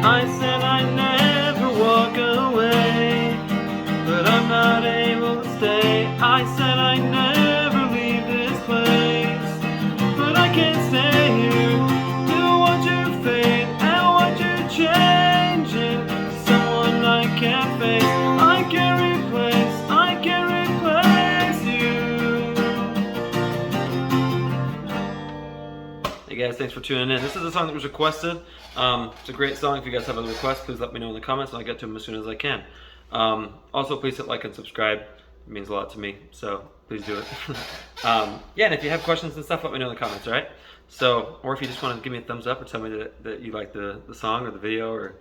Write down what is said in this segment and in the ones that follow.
I said I'd never walk away, but I'm not able to stay. I said I'd never leave this place, but I can't stay here. Do watch you fade and watch you changing to someone I can't face. I can't replace you. Hey guys, thanks for tuning in. This is a song that was requested. It's a great song. If you guys have other requests, please let me know in the comments and I'll get to them as soon as I can. Also, please hit like and subscribe. It means a lot to me, so please do it. Yeah, and if you have questions and stuff, let me know in the comments, all right? So, or if you just want to give me a thumbs up or tell me that you like the song or the video or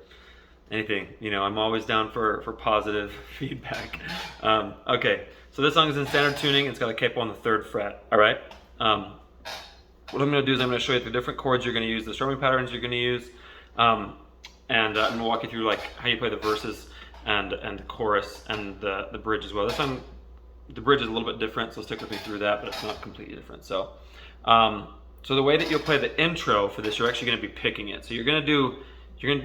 anything, you know, I'm always down for positive feedback. Okay, so this song is in standard tuning. It's got a capo on the 3rd fret, all right? What I'm going to do is I'm going to show you the different chords you're going to use, the strumming patterns you're going to use, and I'm going to walk you through like how you play the verses and the chorus and the bridge as well. This time the bridge is a little bit different, so stick with me through that, but it's not completely different. So, so the way that you'll play the intro for this, you're actually going to be picking it. So you're going to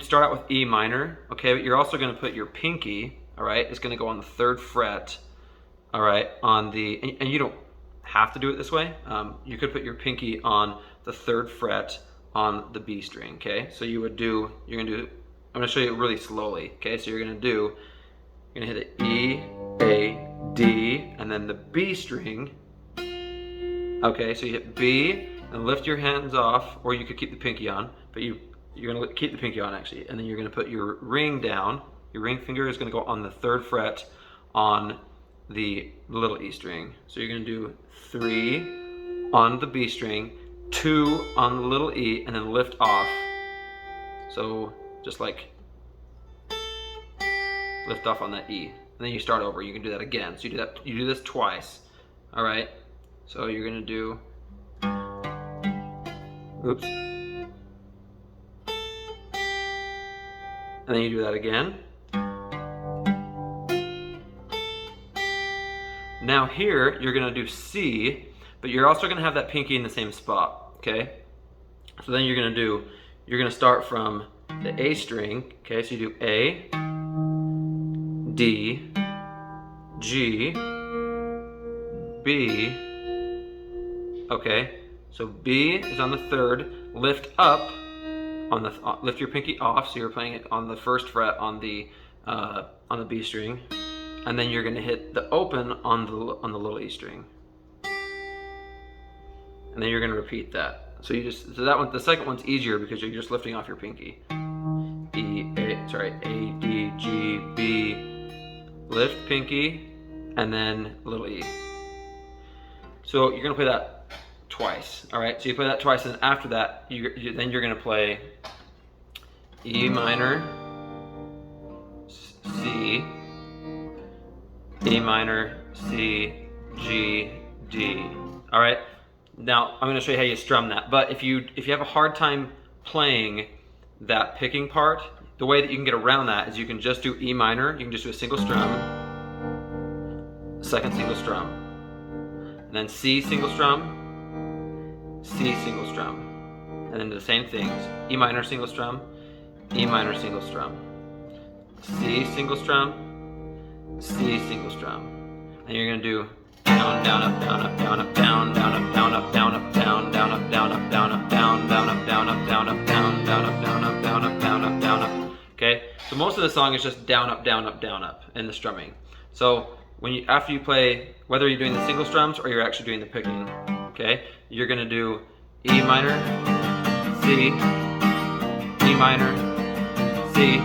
start out with E minor, okay? But you're also going to put your pinky, all right? It's going to go on the 3rd fret, all right? On the and you don't have to do it this way. You could put your pinky on the 3rd fret on the B string, okay? So you're gonna do, I'm gonna show you really slowly, okay? So you're gonna hit the E, A, D, and then the B string, okay? So you hit B and lift your hands off, or you could keep the pinky on, but you're gonna keep the pinky on actually, and then you're gonna put your ring down. Your ring finger is gonna go on the 3rd fret on the little E string. So you're gonna do 3 on the B string, 2 on the little E, and then lift off. So just like lift off on that E, and then you start over. You can do that again. So you do this twice. All right. So you're gonna do, oops, and then you do that again. Now here, you're gonna do C, but you're also gonna have that pinky in the same spot, okay? So then you're gonna start from the A string, okay? So you do A, D, G, B, okay? So B is on the 3rd, lift up, lift your pinky off, so you're playing it on the 1st fret on the B string. And then you're going to hit the open on the little E string, and then you're going to repeat that. So that one, the second one's easier because you're just lifting off your pinky. A, D, G, B, lift pinky, and then little E. So you're going to play that twice. All right. So you play that twice, and after that, then you're going to play E minor, C, E minor, C, G, D. All right. Now I'm going to show you how you strum that. But if you have a hard time playing that picking part, the way that you can get around that is you can just do E minor. You can just do a single strum, second single strum, and then C single strum, C single strum, and then the same things: E minor single strum, E minor single strum, C single strum, C single strum, and you're gonna do down, down, up, down, up, down, up, down, down, up, down, up, down, up, down, down, up, down, up, down, up, down, down, up, down, up, down, up, down, down, up, down, up, down, up, down, up, down, up. Okay, so most of the song is just down, up, down, up, down, up in the strumming. So after you play, whether you're doing the single strums or you're actually doing the picking, okay, you're gonna do E minor, C, E minor, C,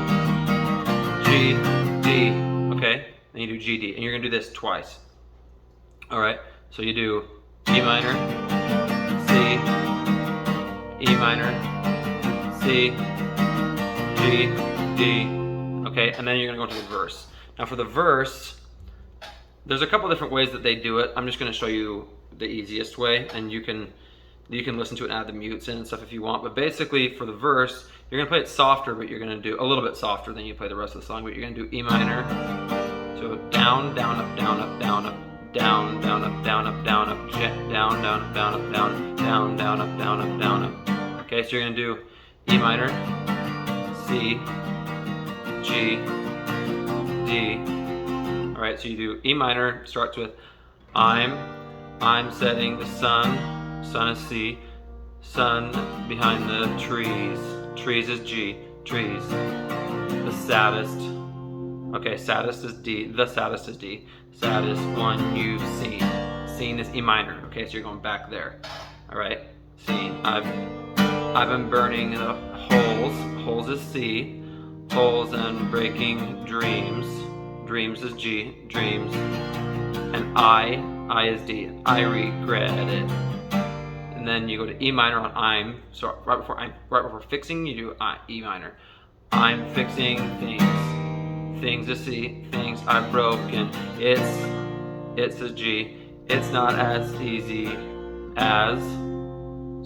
G, D. Okay. And you do G, D, and you're gonna do this twice. All right, so you do E minor, C, E minor, C, G, D, okay, and then you're gonna go into the verse. Now for the verse, there's a couple different ways that they do it. I'm just gonna show you the easiest way, and you can listen to it and add the mutes in and stuff if you want, but basically for the verse, you're gonna play it softer, but you're gonna do a little bit softer than you play the rest of the song, but you're gonna do E minor, so down, down, up, down, up, down, up, down, down, up, down, up, down, up, down, down, up, down, up, down, down, down, up, down, up, down, up. Okay, so you're gonna do E minor, C, G, D. All right, so you do E minor, starts with I'm setting the sun, sun is C, sun behind the trees is G, trees. The saddest, okay, saddest is D, the saddest is D, saddest one you've seen is E minor, okay, so you're going back there. All right, seen, I've been burning the holes is C, holes and breaking dreams is G, dreams, and I is D, I regret it. And then you go to E minor on I'm, so right before fixing, you do E minor. I'm fixing things is C, things I've broken, it's a G, it's not as easy as,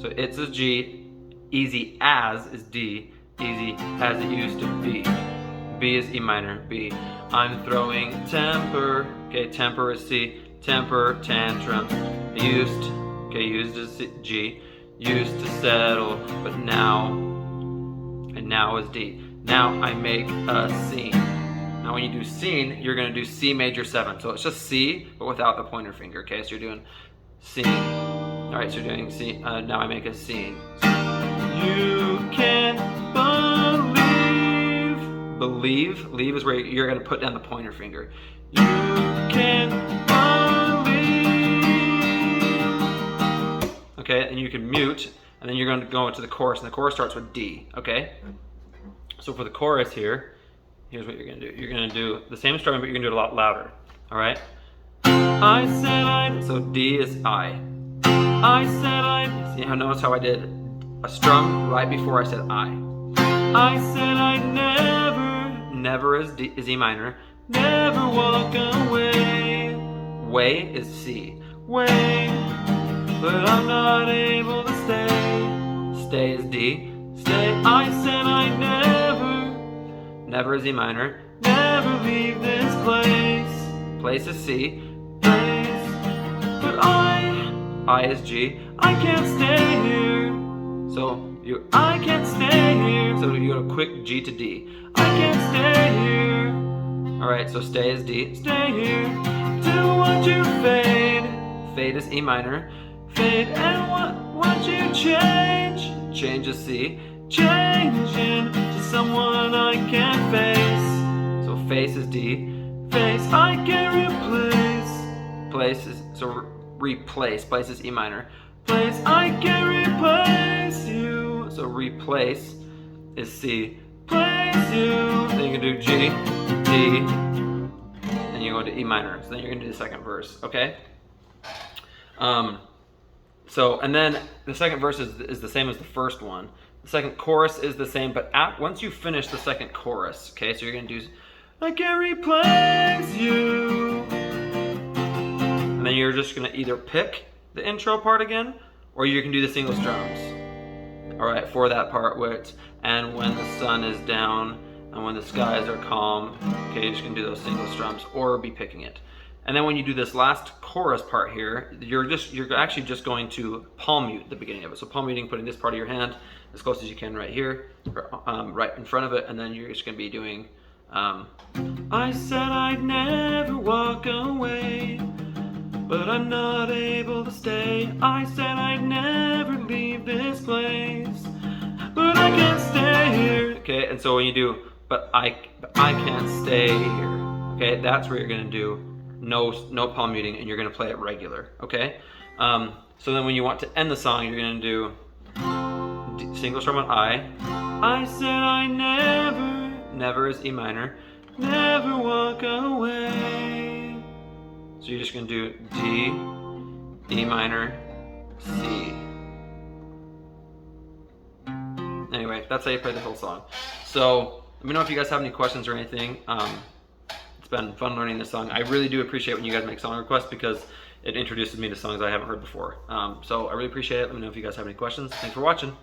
so it's a G, easy as is D, easy as it used to be. B is E minor, B. I'm throwing temper, okay, temper is C, temper, tantrum. Used is G, used to settle, but now is D. Now I make a scene. Now when you do scene, you're gonna do C major 7. So it's just C, but without the pointer finger, okay? So you're doing scene. All right, so you're doing C, now I make a scene. So, you can't believe is where you're gonna put down the pointer finger. You can't believe. Okay, and you can mute, and then you're gonna go into the chorus, and the chorus starts with D, okay? So for the chorus here, here's what you're gonna do. You're gonna do the same strumming, but you're gonna do it a lot louder, all right? I said I'd, so D is I. I said I'd, see how, notice how I did a strum right before I said I. I said I'd never is E minor, never walk away. Way is C, way, but I'm not able to stay. Stay is D, stay. I said I'd never is E minor, never leave this place. Place is C, place, but I is G, I can't stay here. So I can't stay here. So you go quick G to D. I can't stay here. All right, so stay is D. Stay here. Do what you fade. Fade is E minor. Fade and what you change. Change is C. Change into someone I can't face. So face is D. Face I can't replace. Place is, so replace. Place is E minor. Place I can't replace you. So replace is C. Place you. Then you can do G, D, then you go to E minor. So then you're gonna do the second verse, okay? So, and then the second verse is the same as the first one. The second chorus is the same, but once you finish the second chorus, okay, so you're gonna do, I can't replace you. And then you're just gonna either pick the intro part again, or you can do the single strums. All right, for that part, and when the sun is down and when the skies are calm, okay, you're just gonna do those single strums or be picking it. And then when you do this last chorus part here, you're actually just going to palm mute the beginning of it. So palm muting, putting this part of your hand as close as you can right here, right in front of it, and then you're just gonna be doing, I said I'd never walk away, but I'm not able to stay. I said I'd never leave this place, but I can't stay here. Okay, and so when you do, but I can't stay here. Okay, that's where you're gonna do no palm muting, and you're gonna play it regular. Okay, so then when you want to end the song, you're gonna do single strum on I said I never is E minor, never walk away. So you're just gonna do D, E minor, C. Anyway, that's how you play the whole song. So let me know if you guys have any questions or anything. It's been fun learning this song. I really do appreciate when you guys make song requests because it introduces me to songs I haven't heard before. So I really appreciate it. Let me know if you guys have any questions. Thanks for watching.